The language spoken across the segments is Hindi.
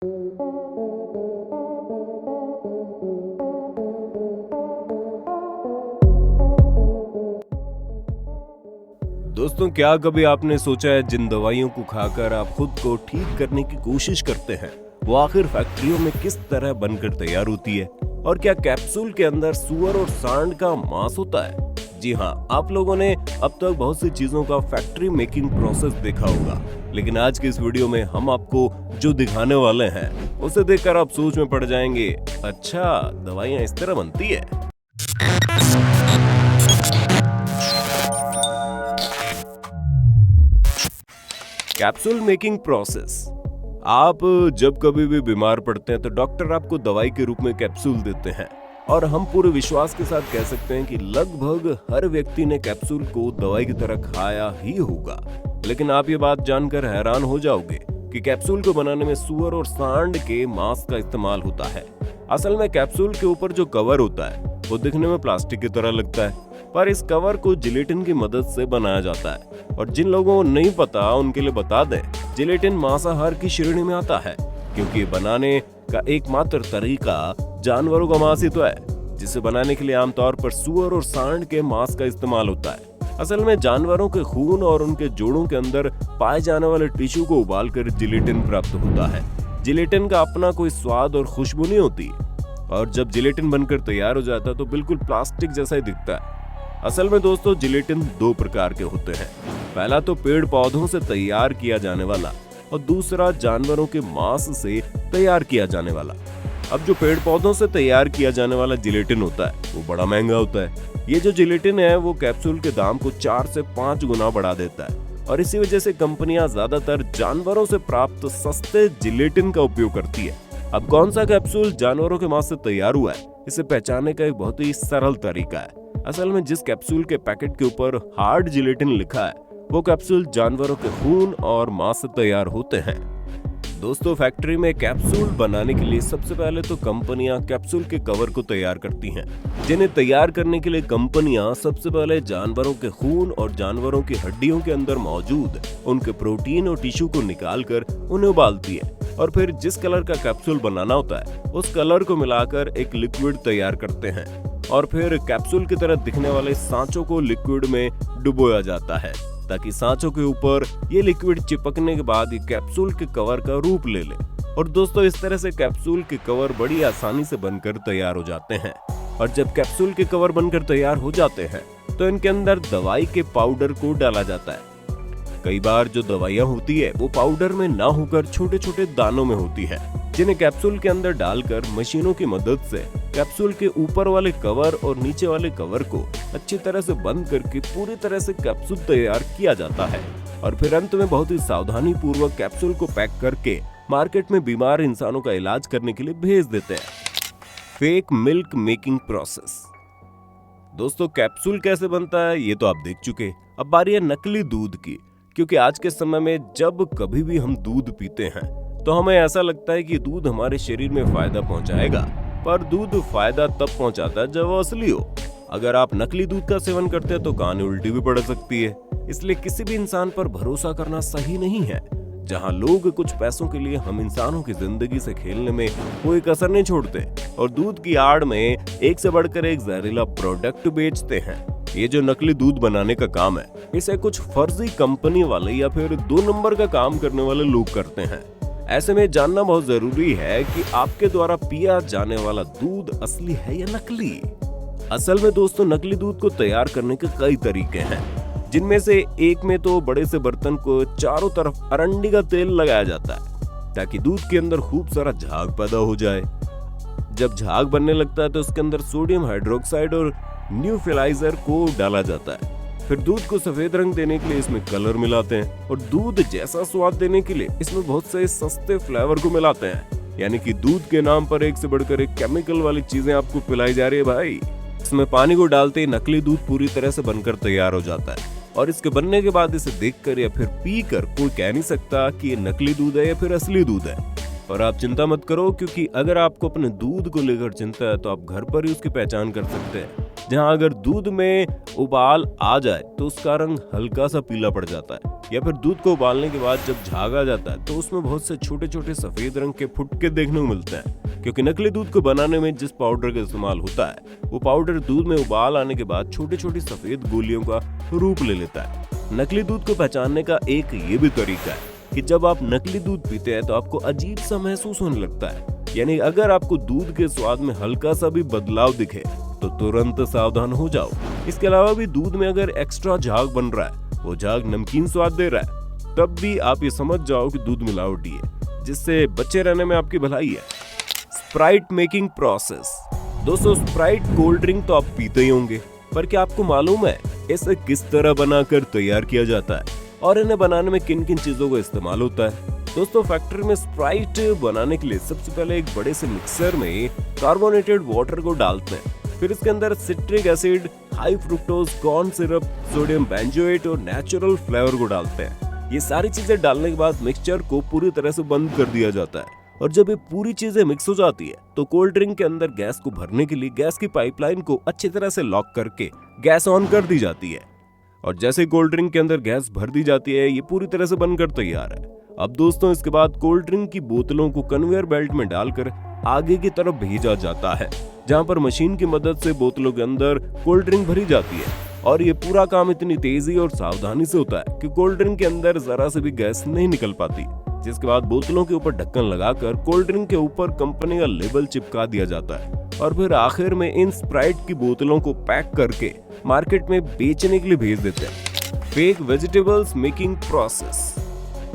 दोस्तों, क्या कभी आपने सोचा है जिन दवाइयों को खाकर आप खुद को ठीक करने की कोशिश करते हैं वो आखिर फैक्ट्रियों में किस तरह बनकर तैयार होती है? और क्या कैप्सूल के अंदर सुअर और सांड का मांस होता है? जी हाँ, आप लोगों ने अब तक बहुत सी चीजों का फैक्ट्री मेकिंग प्रोसेस देखा होगा, लेकिन आज के इस वीडियो में हम आपको जो दिखाने वाले हैं उसे देखकर आप सोच में पड़ जाएंगे, अच्छा दवाइयाँ इस तरह बनती है। Capsule making process. आप जब कभी भी बीमार पड़ते हैं तो डॉक्टर आपको दवाई के रूप में कैप्सूल देते हैं, और हम पूरे विश्वास के साथ कह सकते हैं कि लगभग हर व्यक्ति ने कैप्सूल को दवाई की तरह खाया ही होगा। लेकिन आप ये बात जानकर हैरान हो जाओगे कि कैप्सूल को बनाने में सुअर और सांड के मांस का इस्तेमाल होता है। असल में कैप्सूल के ऊपर जो कवर होता है वो दिखने में प्लास्टिक की तरह लगता है, पर इस कवर को जिलेटिन की मदद से बनाया जाता है। और जिन लोगों को नहीं पता उनके लिए बता दें, जिलेटिन मांसाहार की श्रेणी में आता है, क्योंकि बनाने का एकमात्र तरीका जानवरों का मांस ही तो है, जिसे बनाने के लिए आमतौर पर सुअर और सांड के मांस का इस्तेमाल होता है। असल में जानवरों के खून और उनके जोड़ों के अंदर पाए जाने वाले टिश्यू को उबालकर जिलेटिन प्राप्त होता है। जिलेटिन का अपना कोई स्वाद और खुशबू नहीं होती, और जब जिलेटिन बनकर तैयार हो जाता है तो बिल्कुल प्लास्टिक जैसा ही दिखता है। असल में दोस्तों, जिलेटिन दो प्रकार के होते हैं। पहला तो पेड़ पौधों से तैयार किया जाने वाला, और दूसरा जानवरों के मांस से तैयार किया जाने वाला। अब जो पेड़ पौधों से तैयार किया जाने वाला जिलेटिन होता है वो बड़ा महंगा होता है। ये जो जिलेटिन है वो कैप्सूल के दाम को 4 से 5 गुना बढ़ा देता है, और इसी वजह से कंपनियां ज्यादातर जानवरों से प्राप्त सस्ते जिलेटिन का उपयोग करती है। अब कौन सा कैप्सूल जानवरों के मांस से तैयार हुआ है, इसे पहचानने का एक बहुत ही सरल तरीका है। असल में जिस कैप्सूल के पैकेट के ऊपर हार्ड जिलेटिन लिखा है वो कैप्सूल जानवरों के खून और मांस से तैयार होते हैं। दोस्तों, फैक्ट्री में कैप्सूल बनाने के लिए सबसे पहले तो कंपनियां कैप्सूल के कवर को तैयार करती हैं, जिन्हें तैयार करने के लिए कंपनियां सबसे पहले जानवरों के खून और जानवरों की हड्डियों के अंदर मौजूद उनके प्रोटीन और टिश्यू को निकालकर उन्हें उबालती है, और फिर जिस कलर का कैप्सूल बनाना होता है उस कलर को मिलाकर एक लिक्विड तैयार करते हैं, और फिर कैप्सूल की तरह दिखने वाले सांचों को लिक्विड में डुबोया जाता है, ताकि सांचों के ऊपर ये लिक्विड चिपकने के बाद ये कैप्सूल के कवर का रूप ले ले। और दोस्तों, इस तरह से कैप्सूल के कवर बड़ी आसानी से बनकर तैयार हो जाते हैं। और जब कैप्सूल के कवर बनकर तैयार हो जाते हैं तो इनके अंदर दवाई के पाउडर को डाला जाता है। कई बार जो दवाइयाँ होती है वो पाउडर में ना होकर छोटे छोटे दानों में होती है, जिन्हें कैप्सूल के अंदर डालकर मशीनों की मदद से कैप्सूल के ऊपर वाले कवर और नीचे वाले कवर को अच्छी तरह से बंद करके पूरी तरह से कैप्सूल तैयार किया जाता है। और फिर अंत में बहुत ही सावधानी पूर्वक कैप्सूल को पैक करके मार्केट में बीमार इंसानों का इलाज करने के लिए भेज देते हैं। Fake milk making process. दोस्तों, कैप्सूल कैसे बनता है ये तो आप देख चुके। अब बारी है नकली दूध की, क्योंकि आज के समय में जब कभी भी हम दूध पीते हैं तो हमें ऐसा लगता है कि दूध हमारे शरीर में फायदा पहुंचाएगा, पर दूध फायदा तब पहुंचाता है जब वो असली हो। अगर आप नकली दूध का सेवन करते हैं तो कान उल्टी भी पड़ सकती है। इसलिए किसी भी इंसान पर भरोसा करना सही नहीं है। जहां लोग कुछ पैसों के लिए हम इंसानों की जिंदगी से खेलने में कोई कसर नहीं छोड़ते, और दूध की आड़ में एक से बढ़कर एक जहरीला प्रोडक्ट बेचते हैं। ये जो नकली दूध बनाने का काम है, इसे कुछ फर्जी कंपनी वाले या फिर 2 नंबर का काम करने वाले लोग करते हैं। ऐसे में जानना बहुत जरूरी है कि आपके द्वारा पिया जाने वाला दूध असली है या नकली। असल में दोस्तों, नकली दूध को तैयार करने के कई तरीके हैं, जिनमें से एक में तो बड़े से बर्तन को चारों तरफ अरंडी का तेल लगाया जाता है, ताकि दूध के अंदर खूब सारा झाग पैदा हो जाए। जब झाग बनने लगता है तो उसके अंदर सोडियम हाइड्रोक्साइड और न्यूट्रलाइजर को डाला जाता है। फिर दूध को सफेद रंग देने के लिए इसमें कलर मिलाते हैं, और दूध जैसा स्वाद देने के लिए इसमें बहुत से सस्ते फ्लेवर को मिलाते हैं। यानी कि दूध के नाम पर एक से बढ़कर एक केमिकल वाली चीजें आपको पिलाई जा रही है भाई। इसमें पानी को डालते ही नकली दूध पूरी तरह से बनकर तैयार हो जाता है, और इसके बनने के बाद इसे देखकर या फिर पीकर कोई कह नहीं सकता कि ये नकली दूध है या फिर असली दूध है। और आप चिंता मत करो, क्योंकि अगर आपको अपने दूध को लेकर चिंता है तो आप घर पर ही उसकी पहचान कर सकते हैं। जहां अगर दूध में उबाल आ जाए तो उसका रंग हल्का सा पीला पड़ जाता है, या फिर दूध को उबालने के बाद जब झाग आ जाता है तो उसमें बहुत से छोटे छोटे सफेद रंग के फुटके देखने को मिलते हैं, क्योंकि नकली दूध को बनाने में जिस पाउडर का इस्तेमाल होता है वो पाउडर दूध में उबाल आने के बाद छोटी छोटी सफेद गोलियों का रूप ले लेता है। नकली दूध को पहचानने का एक ये भी तरीका है कि जब आप नकली दूध पीते हैं तो आपको अजीब सा महसूस होने लगता है, यानी अगर आपको दूध के स्वाद में हल्का सा भी बदलाव दिखे तो तुरंत सावधान हो जाओ। इसके अलावा भी दूध में अगर एक्स्ट्रा झाग बन रहा है, वो झाग नमकीन स्वाद दे रहा है, तब भी आप ये समझ जाओ कि दूध मिलावटी है, जिससे बचे रहने में आपकी भलाई है। Sprite making process. दोस्तों, स्प्राइट कोल्ड ड्रिंक तो आप पीते ही होंगे, पर क्या आपको मालूम है इसे किस तरह बनाकर तैयार किया जाता है और इन्हें बनाने में किन किन चीजों का इस्तेमाल होता है? दोस्तों, फैक्ट्री में स्प्राइट बनाने के लिए सबसे पहले एक बड़े से मिक्सर में कार्बोनेटेड वाटर को डालते हैं, फिर इसके अंदर citric acid, high fructose corn syrup, sodium benzoate और नेचुरल फ्लेवर को डालते हैं। ये सारी चीजें डालने के बाद मिक्सचर को पूरी तरह से बंद कर दिया जाता है, और जब ये पूरी चीजें मिक्स हो जाती है तो कोल्ड ड्रिंक के अंदर गैस को भरने के लिए गैस की पाइपलाइन को अच्छी तरह से लॉक करके गैस ऑन कर दी जाती है, और जैसे कोल्ड ड्रिंक के अंदर गैस भर दी जाती है ये पूरी तरह से बनकर तैयार है। अब दोस्तों, इसके बाद कोल्ड ड्रिंक की बोतलों को कन्वेयर बेल्ट में डालकर आगे की तरफ भेजा जाता है, जहां पर मशीन की मदद से बोतलों के अंदर कोल्ड ड्रिंक भरी जाती है, और ये पूरा काम इतनी तेजी और सावधानी से होता है कि कोल्ड ड्रिंक के अंदर जरा से भी गैस नहीं निकल पाती। जिसके बाद बोतलों के ऊपर ढक्कन लगाकर कोल्ड ड्रिंक के ऊपर कंपनी का लेबल चिपका दिया जाता है, और फिर आखिर में इन स्प्राइट की बोतलों को पैक करके मार्केट में बेचने के लिए भेज देते हैं। Fake vegetables making process.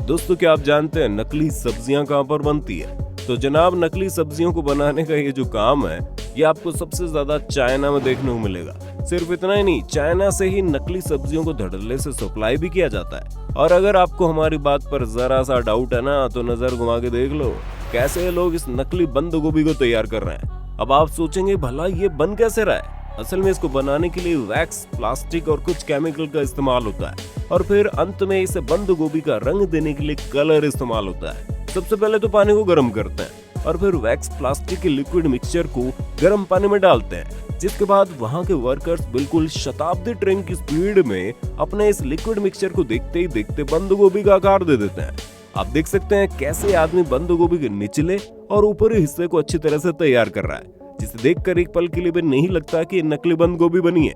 दोस्तों, क्या आप जानते हैं नकली सब्जियां कहां पर बनती है? तो जनाब, नकली सब्जियों को बनाने का ये जो काम है ये आपको सबसे ज्यादा चाइना में देखने को मिलेगा। सिर्फ इतना ही नहीं, चाइना से ही नकली सब्जियों को धड़ल्ले से सप्लाई भी किया जाता है। और अगर आपको हमारी बात पर जरा सा डाउट है ना, तो नजर घुमा के देख लो कैसे लोग इस नकली बंद गोभी को तैयार कर रहे हैं। अब आप सोचेंगे भला ये बन कैसे रहा है? असल में इसको बनाने के लिए वैक्स, प्लास्टिक और कुछ केमिकल का इस्तेमाल होता है, और फिर अंत में इसे बंद गोभी का रंग देने के लिए कलर इस्तेमाल होता है। सबसे पहले तो पानी को गर्म करते हैं और फिर वैक्स प्लास्टिक के लिक्विड मिक्सचर को गर्म पानी में डालते हैं, जिसके बाद वहां के वर्कर्स बिल्कुल शताब्दी ट्रेन की स्पीड में अपने इस लिक्विड मिक्सचर को देखते ही देखते बंद गोभी का आकार दे देते हैं। आप देख सकते हैं कैसे आदमी बंद गोभी के निचले और ऊपरी हिस्से को अच्छी तरह से तैयार कर रहा है, जिसे देखकर एक पल के लिए भी नहीं लगता कि नकली बंद गोभी बनी है।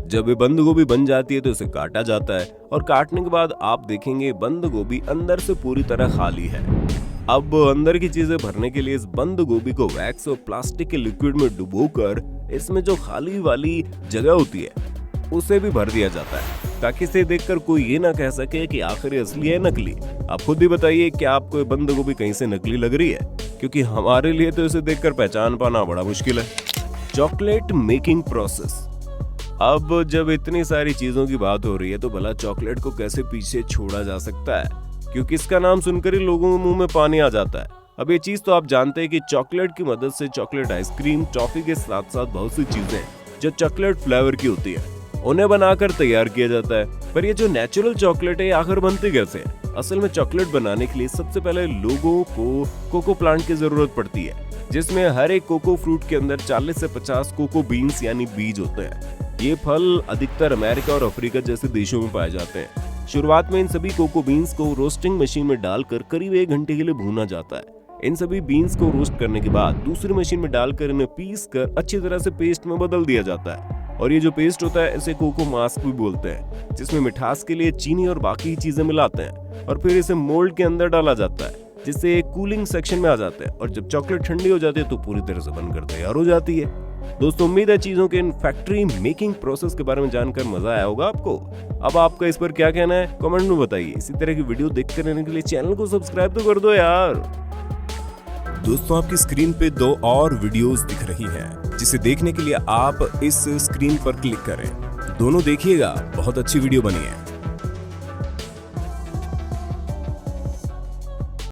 जब ये बंद गोभी बन जाती है तो इसे काटा जाता है, और काटने के बाद आप देखेंगे बंद गोभी अंदर से पूरी तरह खाली है। अब अंदर की चीजें भरने के लिए इस बंद गोभी को वैक्स और प्लास्टिक के लिक्विड में डुबोकर इसमें जो खाली वाली जगह होती है उसे भी भर दिया जाता है, ताकि इसे देखकर कोई ये ना कह सके कि आखिर ये असली है नकली। आप खुद ही बताइए, क्या आपको ये बंद गोभी कहीं से नकली लग रही है? क्योंकि हमारे लिए तो इसे देखकर पहचान पाना बड़ा मुश्किल है। Chocolate making process. अब जब इतनी सारी चीजों की बात हो रही है तो भला चॉकलेट को कैसे पीछे छोड़ा जा सकता है, क्योंकि इसका नाम सुनकर ही लोगों के मुंह में पानी आ जाता है। अब ये चीज तो आप जानते हैं कि चॉकलेट की मदद से चॉकलेट आइसक्रीम, टॉफी के साथ साथ बहुत सी चीजें जो चॉकलेट फ्लेवर की होती है उन्हें बनाकर तैयार किया जाता है। पर ये जो नेचुरल चॉकलेट है आखिर बनती कैसे है? असल में चॉकलेट बनाने के लिए सबसे पहले लोगों को कोको प्लांट की जरूरत पड़ती है, जिसमें हर एक कोको फ्रूट के अंदर 40 से 50 कोको बीन्स यानी बीज होते हैं। ये फल अधिकतर अमेरिका और अफ्रीका जैसे देशों में पाए जाते हैं। शुरुआत में इन सभी कोको बीन्स को रोस्टिंग मशीन में डालकर करीब 1 घंटे के लिए भूना जाता है। इन सभी बीन्स को रोस्ट करने के बाद दूसरी मशीन में डालकर इन्हें पीस कर अच्छी तरह से पेस्ट में बदल दिया जाता है, और ये जो पेस्ट होता है इसे कोको मास्क भी बोलते हैं, जिसमें मिठास के लिए चीनी और बाकी चीजें मिलाते हैं, और फिर इसे मोल्ड के अंदर डाला जाता है, जिससे एक कूलिंग सेक्शन में आ जाता है, और जब चॉकलेट ठंडी हो जाती है तो पूरी तरह से बनकर तैयार हो जाती है। दोस्तों, उम्मीद है चीजों के इन फैक्ट्री मेकिंग प्रोसेस के बारे में जानकर मजा आया होगा आपको। अब आपका इस पर क्या कहना है कमेंट में बताइए। इसी तरह की वीडियो देखते रहने के लिए चैनल को सब्सक्राइब तो कर दो यार। दोस्तों, आपकी स्क्रीन पे 2 और वीडियोस दिख रही हैं, जिसे देखने के लिए आप इस स्क्रीन पर क्लिक करें। दोनों देखिएगा, बहुत अच्छी वीडियो बनी है।